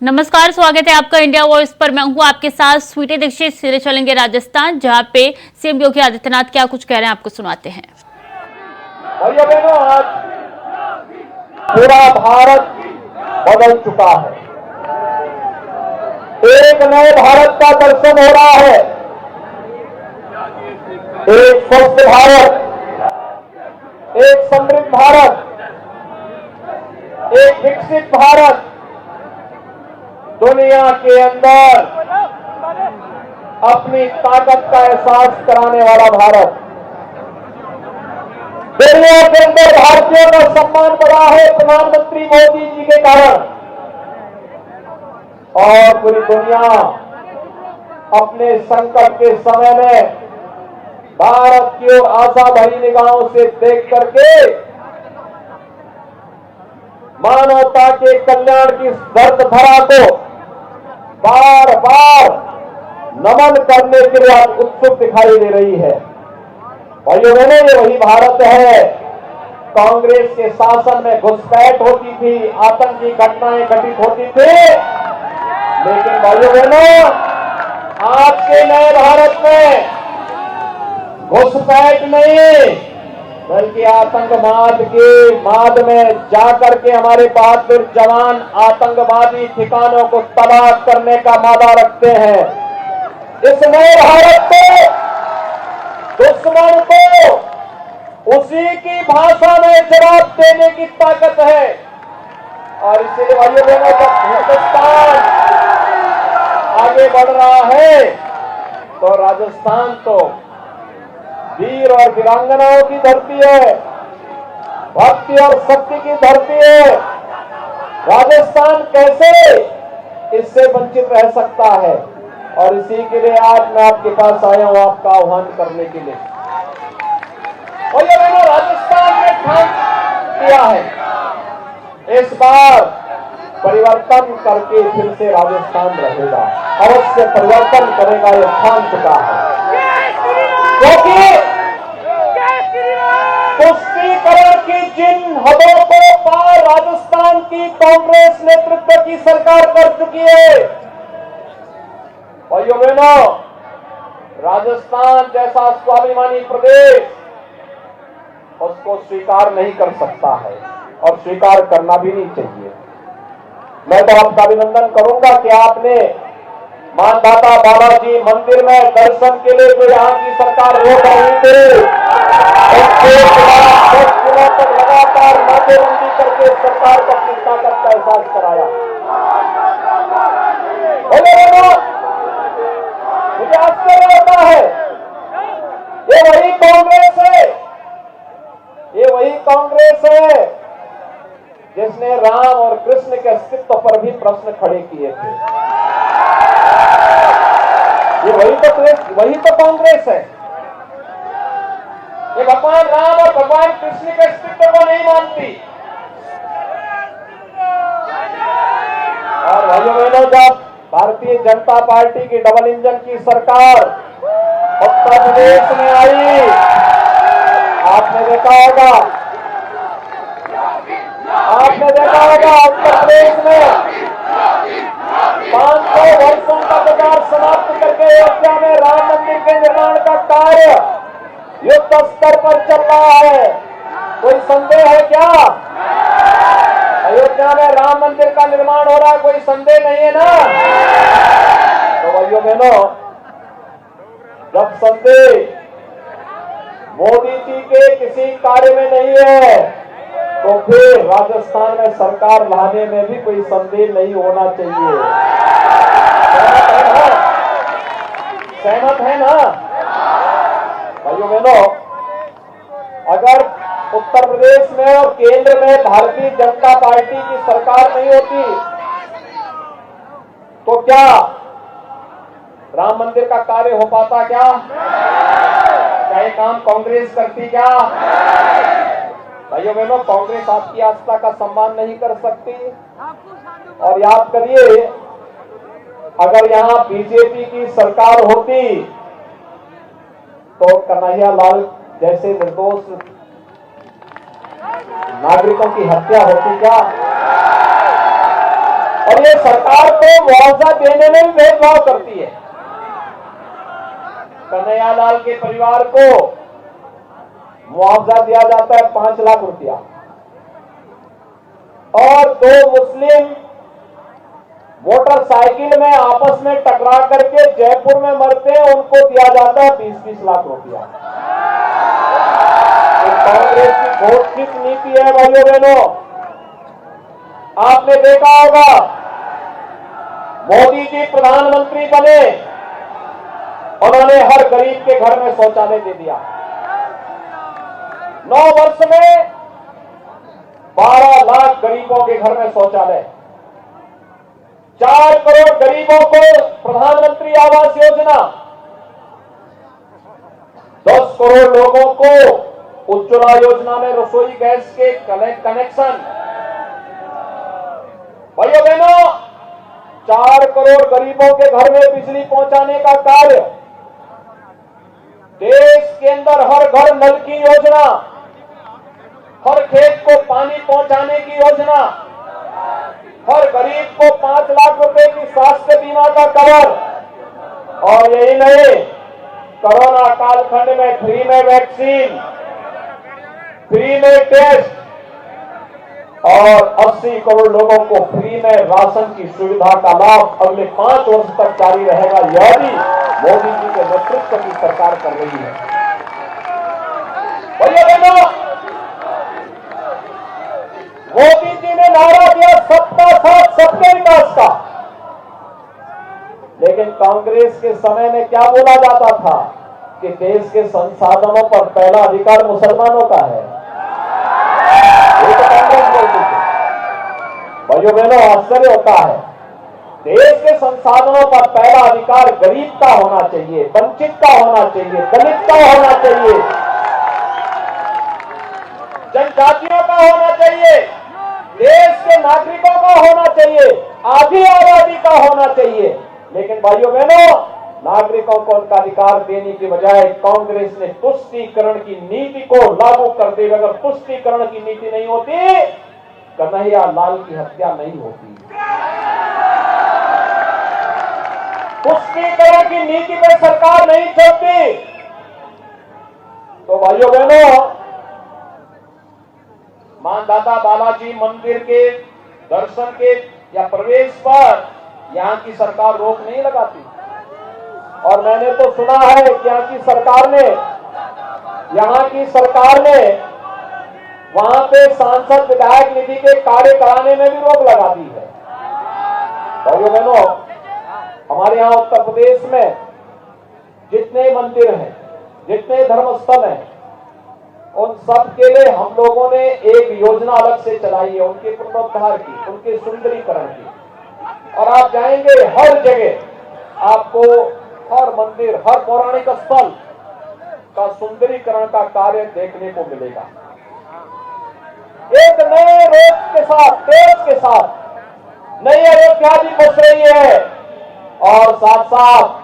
नमस्कार, स्वागत है आपका इंडिया वॉइस पर। मैं हूं आपके साथ स्वीटी दीक्षित। सीधे चलेंगे राजस्थान, जहां पे सीएम योगी आदित्यनाथ क्या कुछ कह रहे हैं, आपको सुनाते हैं। भाइयों बहनों, आज पूरा भारत बदल चुका है। एक नए भारत का दर्शन हो रहा है। एक स्वस्थ भारत, एक समृद्ध भारत, एक विकसित भारत, दुनिया के अंदर अपनी ताकत का एहसास कराने वाला भारत। दुनिया के अंदर भारतीयों का सम्मान बढ़ा है प्रधानमंत्री मोदी जी के कारण, और पूरी दुनिया अपने संकट के समय में भारत की ओर आशा भरी निगाहों से देख करके मानवता के कल्याण की धरती धरा को बार बार नमन करने के लिए आज उत्सुक दिखाई दे रही है। भाइयों बहनों, ये वही भारत है। कांग्रेस के शासन में घुसपैठ होती थी, आतंकी घटनाएं घटित होती थी, लेकिन भाइयों बहनों, आज के नए भारत में घुसपैठ नहीं, बल्कि आतंकवाद के माद में जाकर के हमारे बहादुर जवान आतंकवादी ठिकानों को तबाह करने का मादा रखते हैं। इस नए भारत को दुश्मन को उसी की भाषा में जवाब देने की ताकत है। और इसलिए भाइयों बहनों, जब हिंदुस्तान आगे बढ़ रहा है तो राजस्थान तो वीर और वीरांगनाओं की धरती है, भक्ति और शक्ति की धरती है। राजस्थान कैसे इससे वंचित रह सकता है? और इसी के लिए आज मैं आपके पास आया हूं, आपका आह्वान करने के लिए। और ये मैंने राजस्थान में ठान किया है, इस बार परिवर्तन करके फिर से राजस्थान रहेगा, अवश्य परिवर्तन करेगा, ये ठान चुका है। क्योंकि तुष्टीकरण की जिन हदों को पार राजस्थान की कांग्रेस नेतृत्व की सरकार कर चुकी है, भाइयों बहनों, राजस्थान जैसा स्वाभिमानी प्रदेश उसको स्वीकार नहीं कर सकता है और स्वीकार करना भी नहीं चाहिए। मैं तो आपका अभिनंदन करूंगा कि आपने मानधाता बालाजी मंदिर में दर्शन के लिए जो यहाँ की सरकार रोक रही थी, उसके 10 दिनों तक लगातार नाकेबंदी करके सरकार को अपनी ताकत का एहसास कराया। मुझे आश्चर्य होता है, ये वही कांग्रेस है, ये वही कांग्रेस है जिसने राम और कृष्ण के अस्तित्व पर भी प्रश्न खड़े किए थे। ये वही तो कांग्रेस है। ये भगवान राम और भगवान कृष्ण के अस्तित्व को नहीं मानती। और भाइयों बहनों, जब भारतीय जनता पार्टी की डबल इंजन की सरकार उत्तर प्रदेश में आई, आपने देखा होगा उत्तर प्रदेश में 500 वर्षों का विकास समाप्त करके अयोध्या में राम मंदिर के निर्माण का कार्य युद्ध स्तर पर चल रहा है। कोई संदेह है क्या? अयोध्या में राम मंदिर का निर्माण हो रहा है, कोई संदेह नहीं है ना? तो भाइयों बहनों, जब संदेह मोदी जी के किसी कार्य में नहीं है, तो फिर राजस्थान में सरकार लाने में भी कोई संदेह नहीं होना चाहिए। सहमत है ना भाइयों बहनों? अगर उत्तर प्रदेश में और केंद्र में भारतीय जनता पार्टी की सरकार नहीं होती तो क्या राम मंदिर का कार्य हो पाता? क्या ये काम कांग्रेस करती? क्या भाइयों बहनों, कांग्रेस आपकी आस्था का सम्मान नहीं कर सकती। और याद करिए, अगर यहां बीजेपी की सरकार होती तो कन्हैया लाल जैसे निर्दोष नागरिकों की हत्या होती क्या? और ये सरकार को मुआवजा देने में भी भेदभाव करती है। कन्हैयालाल के परिवार को मुआवजा दिया जाता है 5 लाख रुपया, और 2 मुस्लिम मोटरसाइकिल में आपस में टकरा करके जयपुर में मरते हैं, उनको दिया जाता है 20-20 लाख रुपया। तो कांग्रेस की घोषित नीति है भाइयों बहनों। आपने देखा होगा, मोदी जी प्रधानमंत्री बने, उन्होंने हर गरीब के घर में शौचालय दे दिया। 9 वर्ष में 12 लाख गरीबों के घर में शौचालय, 4 करोड़ गरीबों को प्रधानमंत्री आवास योजना, 10 करोड़ लोगों को उज्ज्वला योजना में रसोई गैस के कनेक्शन। भाइयों बहनों, 4 करोड़ गरीबों के घर में बिजली पहुंचाने का कार्य, देश के अंदर हर घर नल की योजना, हर खेत को पानी पहुंचाने की योजना, हर गरीब को 5 लाख रुपए की स्वास्थ्य बीमा का कवर, और यही नहीं, कोरोना कालखंड में फ्री में वैक्सीन, फ्री में टेस्ट, और 80 करोड़ लोगों को फ्री में राशन की सुविधा का लाभ अगले 5 वर्ष तक जारी रहेगा। यह भी मोदी जी के नेतृत्व की सरकार कर रही है। भैया बहनों, मोदी जी ने नारा दिया सबका साथ सबके विकास का, लेकिन कांग्रेस के समय में क्या बोला जाता था कि देश के संसाधनों पर पहला अधिकार मुसलमानों का है। ये तो कांग्रेस बोलती थी। भाइयों बहनों, आश्चर्य होता है, देश के संसाधनों पर पहला अधिकार गरीब का होना चाहिए, वंचित का होना चाहिए, दलित का होना चाहिए, जनजातियों का होना चाहिए, देश के नागरिकों का होना चाहिए, आधी आबादी का होना चाहिए। लेकिन भाइयों बहनों, नागरिकों को उनका अधिकार देने की बजाय कांग्रेस ने तुष्टीकरण की नीति को लागू करते हुए, अगर तुष्टीकरण की नीति नहीं होती, कन्हैयालाल की हत्या नहीं होती। तुष्टीकरण की नीति पे सरकार नहीं छोड़ती। तो भाइयों बहनों, मानदाता बालाजी मंदिर के दर्शन के या प्रवेश पर यहां की सरकार रोक नहीं लगाती। और मैंने तो सुना है कि यहाँ की सरकार ने वहां पे सांसद विधायक निधि के कार्य कराने में भी रोक लगा दी है। भाइयों बहनों, हमारे यहाँ उत्तर प्रदेश में जितने मंदिर हैं, जितने धर्मस्थल हैं, उन सब के लिए हम लोगों ने एक योजना अलग से चलाई है, उनके पुनरुद्धार की, उनके सुंदरीकरण की। और आप जाएंगे, हर जगह आपको हर मंदिर, हर पौराणिक स्थल का सुंदरीकरण का कार्य देखने को मिलेगा। एक नए रूप के साथ, तेज के साथ नई अयोध्या भी बस रही है, और साथ साथ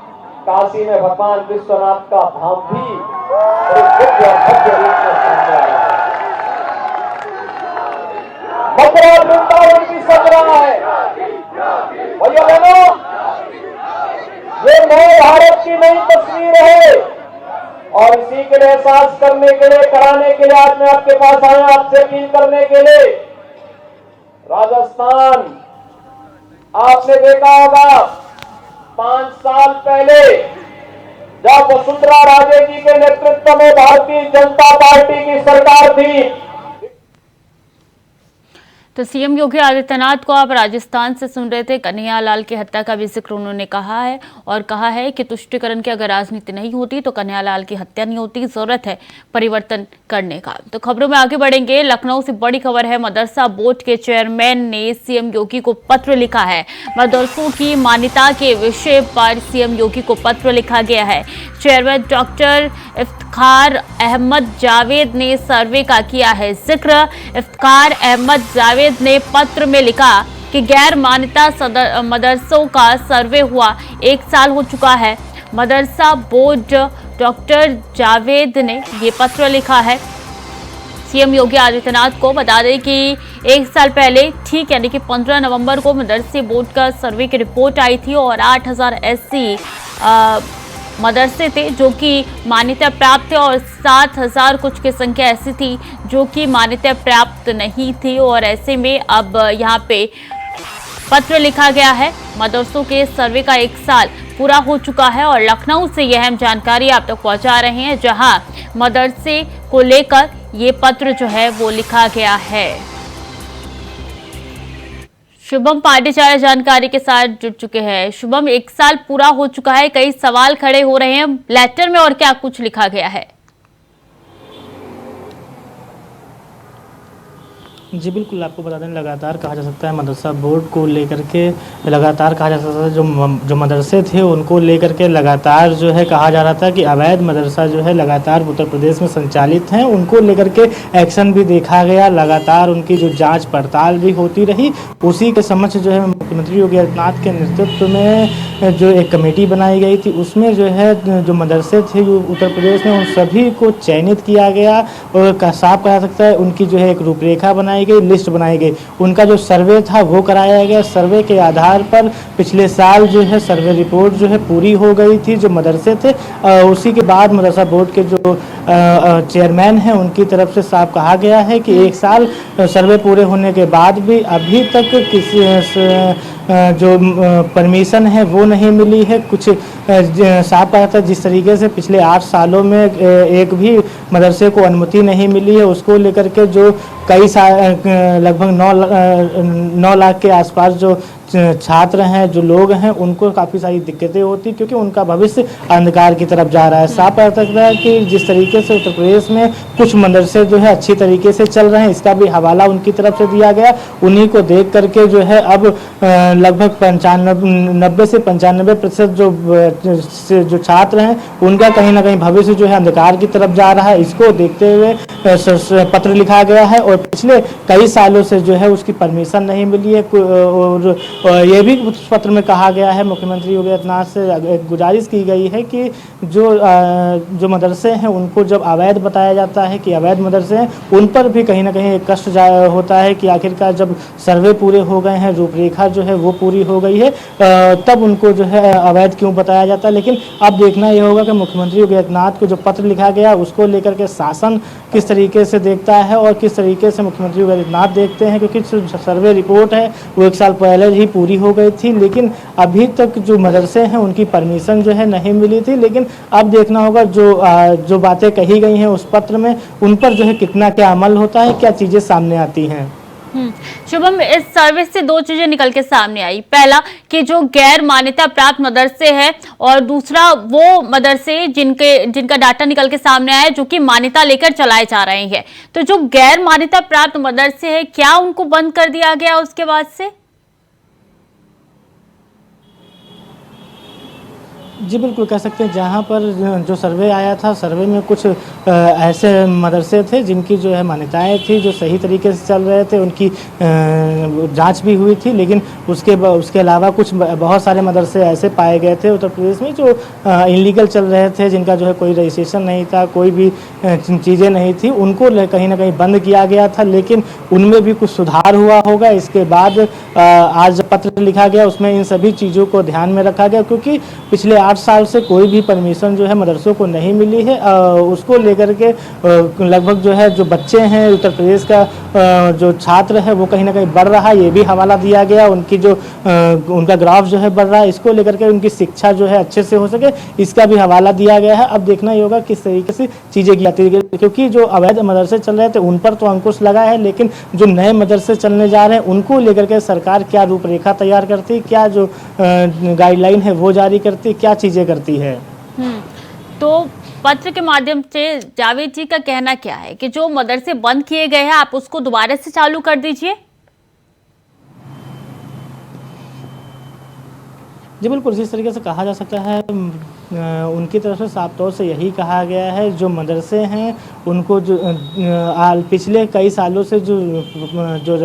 काशी में भगवान विश्वनाथ का धाम भी एक दिव्य भव्य रूप में सामने आ रहा है। मथुरा वृंदावन भी सज रहा है। भैया बहनों, ये नए भारत की नई तस्वीर है, और इसी के लिए एहसास करने के लिए, कराने के लिए आज मैं आपके पास आया, आपसे अपील करने के लिए। राजस्थान, आपने देखा होगा 5 साल पहले जब वसुंधरा राजे जी के नेतृत्व में भारतीय जनता पार्टी की सरकार थी, तो सीएम योगी आदित्यनाथ को आप राजस्थान से सुन रहे थे। कन्हैयालाल की हत्या का भी जिक्र उन्होंने कहा है, और कहा है कि तुष्टीकरण की अगर राजनीति नहीं होती तो कन्हैयालाल की हत्या नहीं होती। जरूरत है परिवर्तन करने का। तो खबरों में आगे बढ़ेंगे। लखनऊ से बड़ी खबर है, मदरसा बोर्ड के चेयरमैन ने सीएम योगी को पत्र लिखा है। मदरसों की मान्यता के विषय पर सीएम योगी को पत्र लिखा गया है। चेयरमैन डॉक्टर इफ्तिखार अहमद जावेद ने सर्वे का किया है जिक्र। इफ्तिखार अहमद जावेद ने पत्र में लिखा कि गैर मान्यता मदरसों का सर्वे हुआ 1 साल हो चुका है। मदरसा बोर्ड डॉक्टर जावेद ने ये पत्र लिखा है। सीएम योगी आदित्यनाथ को बता दें कि एक साल पहले ठीक यानी कि 15 नवंबर को मदरसे बोर्ड का सर्वे की रिपोर्ट आई थी और 8000 एससी मदरसे थे जो कि मान्यता प्राप्त थे और 7000 कुछ की संख्या ऐसी थी जो कि मान्यता प्राप्त नहीं थी। और ऐसे में अब यहाँ पे पत्र लिखा गया है। मदरसों के सर्वे का एक साल पूरा हो चुका है और लखनऊ से यह अहम जानकारी आप तक पहुंचा रहे हैं, जहां मदरसे को लेकर ये पत्र जो है वो लिखा गया है। शुभम पांडेचार्य जानकारी के साथ जुड़ चुके हैं। शुभम, एक साल पूरा हो चुका है, कई सवाल खड़े हो रहे हैं लेटर में और क्या कुछ लिखा गया है? जी बिल्कुल, आपको बता दें लगातार कहा जा सकता है मदरसा बोर्ड को लेकर के लगातार कहा जा सकता है जो मदरसे थे उनको लेकर के लगातार जो है कहा जा रहा था कि अवैध मदरसा जो है लगातार उत्तर प्रदेश में संचालित हैं, उनको लेकर के एक्शन भी देखा गया, लगातार उनकी जो जांच पड़ताल भी होती रही। उसी के समक्ष जो है मुख्यमंत्री योगी आदित्यनाथ के नेतृत्व में जो एक कमेटी बनाई गई थी उसमें जो है जो मदरसे थे जो उत्तर प्रदेश में उन सभी को चयनित किया गया और साफ कहा सकता है उनकी जो है एक रूपरेखा बनाई गई, लिस्ट बनाई गई। उनका जो सर्वे था वो कराया गया। सर्वे के आधार पर पिछले साल जो है सर्वे रिपोर्ट जो है पूरी हो गई थी जो मदरसे थे। उसी के बाद मदरसा बोर्ड के जो चेयरमैन हैं उनकी तरफ से साफ कहा गया है कि एक साल सर्वे पूरे होने के बाद भी अभी तक किसी जो परमिशन है वो नहीं मिली है। कुछ साफ कहा था जिस तरीके से पिछले 8 सालों में एक भी मदरसे को अनुमति नहीं मिली है, उसको लेकर के जो कई लगभग 9 लाख के आसपास जो छात्र हैं, जो लोग हैं, उनको काफ़ी सारी दिक्कतें होती क्योंकि उनका भविष्य अंधकार की तरफ जा रहा है। साफ पता चलता है कि जिस तरीके से उत्तर प्रदेश में कुछ मदरसे जो है अच्छी तरीके से चल रहे हैं, इसका भी हवाला उनकी तरफ से दिया गया। उन्हीं को देख करके जो है अब लगभग 90 से 95% जो छात्र हैं उनका कहीं ना कहीं भविष्य जो है अंधकार की तरफ जा रहा है। इसको देखते हुए पत्र लिखा गया है और पिछले कई सालों से जो है उसकी परमिशन नहीं मिली है। और ये भी उस पत्र में कहा गया है, मुख्यमंत्री योगी आदित्यनाथ से गुजारिश की गई है कि जो मदरसे हैं उनको जब अवैध बताया जाता है कि अवैध मदरसे हैं, उन पर भी कहीं ना कहीं एक कष्ट होता है कि आखिरकार जब सर्वे पूरे हो गए हैं, रूपरेखा जो है वो पूरी हो गई है, तब उनको जो है अवैध क्यों बताया जाता है। लेकिन अब देखना ये होगा कि मुख्यमंत्री योगी आदित्यनाथ को जो पत्र लिखा गया उसको लेकर के शासन किस तरीके से देखता है और किस तरीके से मुख्यमंत्री योगी आदित्यनाथ देखते हैं, क्योंकि सर्वे रिपोर्ट है वो एक साल पहले ही पूरी हो गई थी, लेकिन अभी तक जो मदरसे हैं उनकी परमिशन जो है नहीं मिली थी। लेकिन अब देखना होगा जो बातें कही गई हैं उस पत्र में, उन पर जो है कितना क्या अमल होता है, क्या चीज़ें सामने आती हैं। शुभम, इस सर्वे से 2 चीजें निकल के सामने आई। पहला कि जो गैर मान्यता प्राप्त मदरसे हैं और दूसरा वो मदरसे जिनका डाटा निकल के सामने आया है जो कि मान्यता लेकर चलाए जा रहे हैं। तो जो गैर मान्यता प्राप्त मदरसे हैं क्या उनको बंद कर दिया गया उसके बाद से? जी बिल्कुल, कह सकते हैं जहाँ पर जो सर्वे आया था, सर्वे में कुछ ऐसे मदरसे थे जिनकी जो है मान्यताएं थी, जो सही तरीके से चल रहे थे, उनकी जांच भी हुई थी। लेकिन उसके अलावा कुछ बहुत सारे मदरसे ऐसे पाए गए थे उत्तर प्रदेश में जो इलीगल चल रहे थे, जिनका जो है कोई रजिस्ट्रेशन नहीं था, कोई भी चीज़ें नहीं थी, उनको कहीं ना कहीं बंद किया गया था। लेकिन उनमें भी कुछ सुधार हुआ होगा। इसके बाद आज पत्र लिखा गया उसमें इन सभी चीज़ों को ध्यान में रखा गया, क्योंकि पिछले 8 साल से कोई भी परमिशन जो है मदरसों को नहीं मिली है। उसको लेकर के लगभग जो है जो बच्चे हैं उत्तर प्रदेश का जो छात्र है वो कहीं ना कहीं बढ़ रहा है, ये भी हवाला दिया गया। उनका ग्राफ जो है बढ़ रहा है, इसको लेकर के उनकी शिक्षा जो है अच्छे से हो सके, इसका भी हवाला दिया गया है। अब देखना ही होगा किस तरीके से चीज़ें की जाती है, क्योंकि जो अवैध मदरसे चल रहे थे उन पर तो अंकुश लगा है, लेकिन जो नए मदरसे चलने जा रहे हैं उनको लेकर के सरकार क्या रूपरेखा तैयार करती है, क्या जो गाइडलाइन है वो जारी करती है, क्या चीज़ें करती है। तो पत्र के माध्यम से जावेद जी का कहना क्या है कि जो मदरसे बंद किए गए हैं आप उसको दोबारा से चालू कर दीजिए? जी बिल्कुल, जिस तरीके से कहा जा सकता है उनकी तरफ से साफ तौर से यही कहा गया है, जो मदरसे हैं उनको जो पिछले कई सालों से जो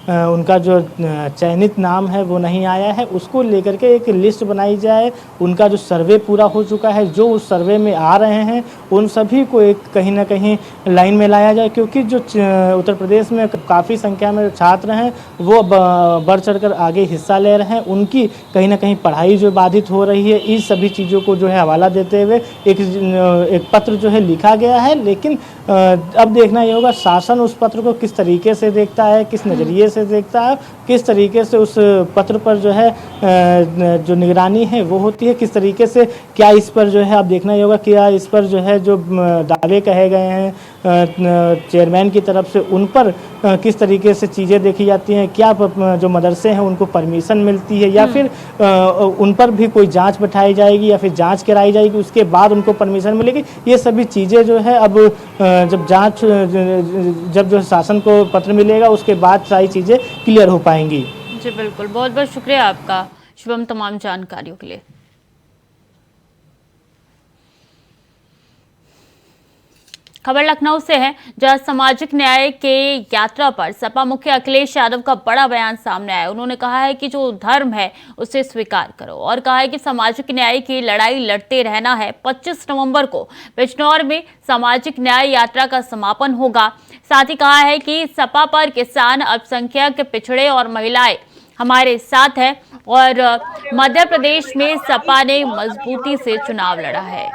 उनका जो चयनित नाम है वो नहीं आया है, उसको लेकर के एक लिस्ट बनाई जाए। उनका जो सर्वे पूरा हो चुका है, जो उस सर्वे में आ रहे हैं उन सभी को एक कहीं ना कहीं लाइन में लाया जाए, क्योंकि जो उत्तर प्रदेश में काफ़ी संख्या में छात्र हैं वो बढ़ चढ़कर आगे हिस्सा ले रहे हैं, उनकी कहीं ना कहीं पढ़ाई जो बाधित हो रही है, इस सभी चीज़ों को जो है हवाला देते हुए एक पत्र जो है लिखा गया है। लेकिन अब देखना ये होगा शासन उस पत्र को किस तरीके से देखता है, किस नज़रिए से देखता है, किस तरीके से उस पत्र पर जो है जो निगरानी है वो होती है, किस तरीके से, क्या इस पर जो है अब देखना ये होगा, क्या इस पर जो है जो दावे कहे गए हैं चेयरमैन की तरफ से उन पर किस तरीके से चीज़ें देखी जाती हैं, क्या जो मदरसे हैं उनको परमिशन मिलती है या फिर उन पर भी कोई जांच बैठाई जाएगी या फिर जांच कराई जाएगी, उसके बाद उनको परमिशन मिलेगी। ये सभी चीज़ें जो है अब जब जो शासन को पत्र मिलेगा उसके बाद सारी चीज़ें क्लियर हो पाएंगी। जी बिल्कुल, बहुत बहुत शुक्रिया आपका शुभम तमाम जानकारियों के लिए। खबर लखनऊ से है, जहां सामाजिक न्याय के यात्रा पर सपा मुख्य अखिलेश यादव का बड़ा बयान सामने आया। उन्होंने कहा है कि जो धर्म है उसे स्वीकार करो और कहा है कि सामाजिक न्याय की लड़ाई लड़ते रहना है। 25 नवंबर को बिजनौर में सामाजिक न्याय यात्रा का समापन होगा। साथ ही कहा है कि सपा पर किसान, अल्पसंख्यक, पिछड़े और महिलाएं हमारे साथ है और मध्य प्रदेश में सपा ने मजबूती से चुनाव लड़ा है।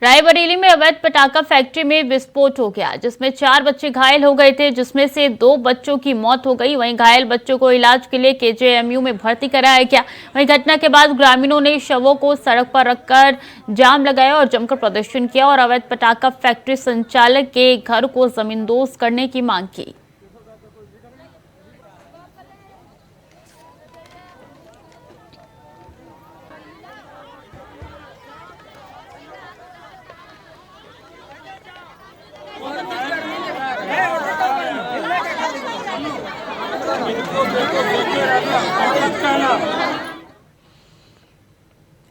रायबरेली में अवैध पटाखा फैक्ट्री में विस्फोट हो गया, जिसमें 4 बच्चे घायल हो गए थे, जिसमें से 2 बच्चों की मौत हो गई। वहीं घायल बच्चों को इलाज के लिए केजीएमयू में भर्ती कराया गया। वहीं घटना के बाद ग्रामीणों ने शवों को सड़क पर रखकर जाम लगाया और जमकर प्रदर्शन किया और अवैध पटाखा फैक्ट्री संचालक के घर को जमींदोज करने की मांग की।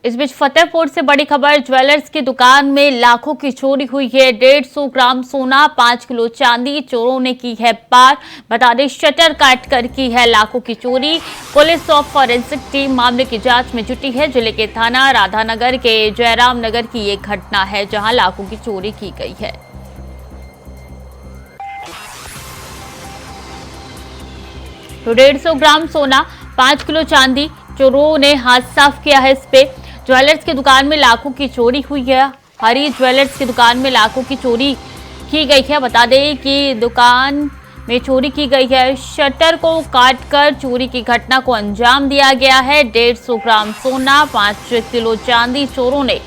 इस बीच फतेहपुर से बड़ी खबर, ज्वेलर्स की दुकान में लाखों की चोरी हुई है। 150 ग्राम सोना, 5 किलो चांदी चोरों ने की है पार। बता दें, शटर काट कर की है लाखों की चोरी। पुलिस और फॉरेंसिक टीम मामले की जांच में जुटी है। जिले के थाना राधानगर के जयराम नगर की ये घटना है, जहां लाखों की चोरी की गई है। तो 150 ग्राम सोना, 5 किलो चांदी, चोरों ने हाथ साफ किया है। इस पे ज्वेलर्स की दुकान में लाखों की चोरी हुई है। हरी ज्वेलर्स की दुकान में लाखों की चोरी की गई है। बता दें कि दुकान में चोरी की गई है। शटर को काटकर चोरी की घटना को अंजाम दिया गया है। 150 ग्राम सोना, 5 किलो चांदी चोरों ने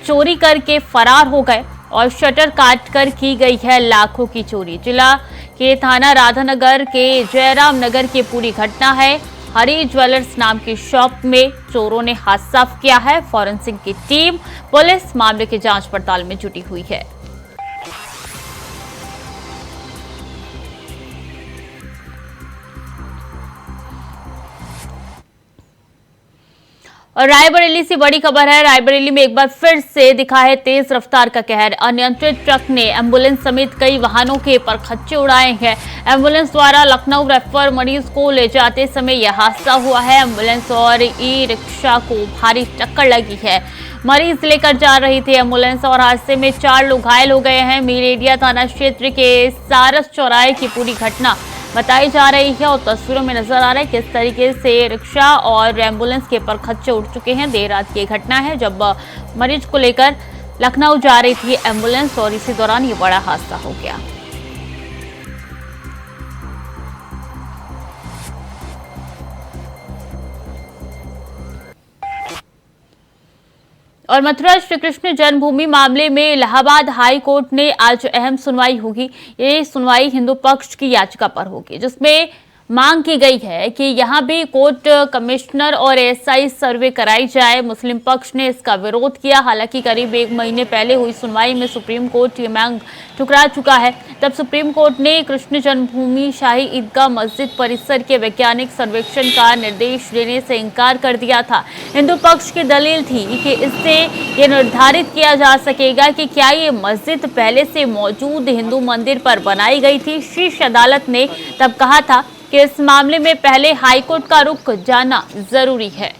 चोरी करके फरार हो गए और शटर काटकर की गई है लाखों की चोरी। जिला के थाना राधानगर के जयराम नगर की पूरी घटना है। हरी ज्वेलर्स नाम की शॉप में चोरों ने हाथ साफ किया है। फॉरेंसिक की टीम, पुलिस मामले की जांच पड़ताल में जुटी हुई है। और रायबरेली से बड़ी खबर है। रायबरेली में एक बार फिर से दिखा है तेज रफ्तार का कहर। अनियंत्रित ट्रक ने एम्बुलेंस समेत कई वाहनों के परखच्चे उड़ाए हैं। एम्बुलेंस द्वारा लखनऊ रेफर मरीज को ले जाते समय यह हादसा हुआ है। एम्बुलेंस और ई रिक्शा को भारी टक्कर लगी है। मरीज लेकर जा रही थी एम्बुलेंस और हादसे में 4 लोग घायल हो गए हैं। मीरेडिया थाना क्षेत्र के सारस चौराहे की पूरी घटना बताई जा रही है और तस्वीरों में नजर आ रहा है किस तरीके से रिक्शा और एम्बुलेंस के परखच्चे उड़ चुके हैं। देर रात की घटना है जब मरीज को लेकर लखनऊ जा रही थी एम्बुलेंस और इसी दौरान ये बड़ा हादसा हो गया। और मथुरा श्री कृष्ण जन्मभूमि मामले में इलाहाबाद हाई कोर्ट ने आज अहम सुनवाई होगी। ये सुनवाई हिंदू पक्ष की याचिका पर होगी, जिसमें मांग की गई है कि यहां भी कोर्ट कमिश्नर और एएसआई सर्वे कराई जाए। मुस्लिम पक्ष ने इसका विरोध किया। हालांकि करीब 1 महीने पहले हुई सुनवाई में सुप्रीम कोर्ट ये मांग ठुकरा चुका है। तब सुप्रीम कोर्ट ने कृष्ण जन्मभूमि शाही ईदगाह मस्जिद परिसर के वैज्ञानिक सर्वेक्षण का निर्देश देने से इनकार कर दिया था। हिंदू पक्ष की दलील थी कि इससे ये निर्धारित किया जा सकेगा कि क्या ये मस्जिद पहले से मौजूद हिंदू मंदिर पर बनाई गई थी। शीर्ष अदालत ने तब कहा था कि इस मामले में पहले हाईकोर्ट का रुख जाना जरूरी है।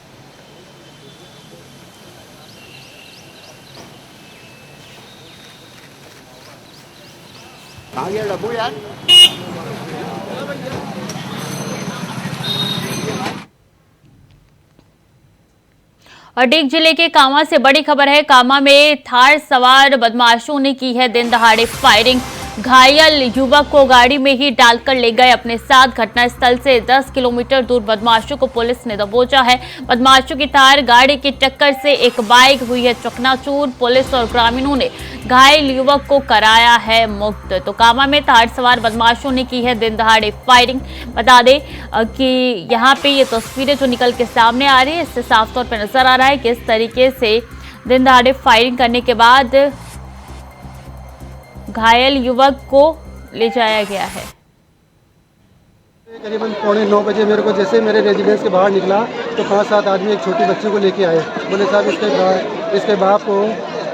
और डीग जिले के कामा से बड़ी खबर है। कामा में थार सवार बदमाशों ने की है दिन दहाड़े फायरिंग। घायल युवक को गाड़ी में ही डालकर ले गए अपने साथ। घटनास्थल से 10 किलोमीटर दूर बदमाशों को पुलिस ने दबोचा है। बदमाशों की थार गाड़ी की टक्कर से एक बाइक हुई है चकनाचूर। पुलिस और ग्रामीणों ने घायल युवक को कराया है मुक्त। तो कामा में थार सवार बदमाशों ने की है दिन दहाड़े फायरिंग। बता दें कि यहाँ पे ये तस्वीरें जो निकल के सामने आ रही है, इससे साफ तौर पर नजर आ रहा है कि किस तरीके से दिन दहाड़े फायरिंग करने के बाद घायल युवक को ले जाया गया है। करीबन 8:45 बजे मेरे को जैसे मेरे रेजिडेंस के बाहर निकला तो 5-7 आदमी एक छोटी बच्ची को लेके आए। बोले साहब इसके बाप को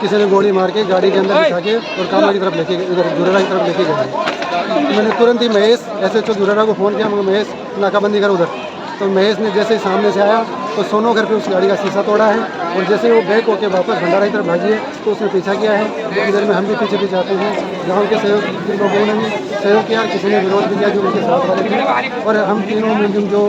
किसी ने गोली मार के गाड़ी के अंदर बिठा के और कामा की तरफ लेके उधर जुरेरा की तरफ लेके गए। मैंने तुरंत ही महेश SHO जुरेरा को फ़ोन किया, मगर महेश नाकाबंदी कर उधर। तो महेश ने जैसे ही सामने से आया तो सोनो घर पे उस गाड़ी का शीशा तोड़ा है और जैसे वो बैक होकर वापस भंडारा की तरफ भागी है तो उसने पीछा किया है। तो इधर में हम भी पीछे आते हैं। गाँव के लोगों ने भी सहयोग किया, किसी ने विरोध भी किया जो उनके साथ वाले थे, और हम तीनों मिलजुल जो।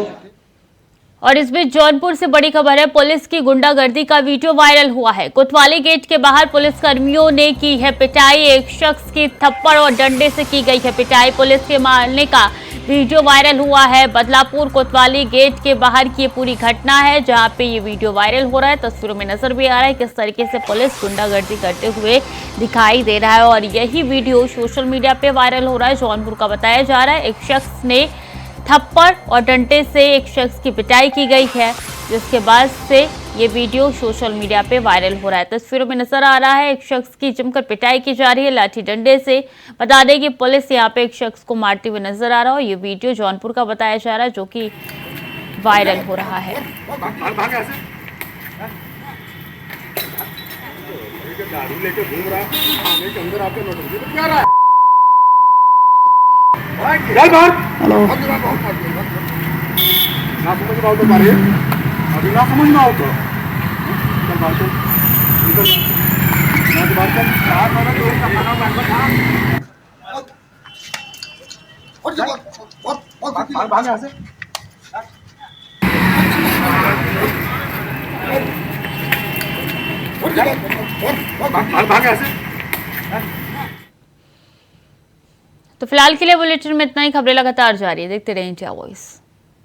और इस बीच जौनपुर से बड़ी खबर है। पुलिस की गुंडागर्दी का वीडियो वायरल हुआ है। कोतवाली गेट के बाहर पुलिसकर्मियों ने की है पिटाई। एक शख्स की थप्पड़ और डंडे से की गई है पिटाई। पुलिस के मारने का वीडियो वायरल हुआ है। बदलापुर कोतवाली गेट के बाहर की ये पूरी घटना है जहां पे ये वीडियो वायरल हो रहा है। तस्वीरों में नजर भी आ रहा है किस तरीके से पुलिस गुंडागर्दी करते हुए दिखाई दे रहा है और यही वीडियो सोशल मीडिया पे वायरल हो रहा है। जौनपुर का बताया जा रहा है। एक शख्स ने थप्पड़ और डंडे से एक शख्स की पिटाई की गई है, जिसके बाद से ये वीडियो सोशल मीडिया पे वायरल हो रहा है। तस्वीरों में नजर आ रहा है एक शख्स की जमकर पिटाई की जा रही है लाठी डंडे से। बता दें कि पुलिस यहाँ पे एक शख्स को मारते हुए नजर आ रहा है। ये वीडियो जौनपुर का बताया जा रहा है जो कि वायरल हो रहा है। हेलो ना समझ में आवतो पारे अभी ना समझ में आवतो चल बात इधर ना बात कर चार महीना तो इसका खाना बांध था और जो भाग ऐसे और भाग ऐसे। तो फिलहाल के लिए बुलेटिन में इतना ही। खबरें लगातार जारी है, देखते रहिए इंडिया वॉइस।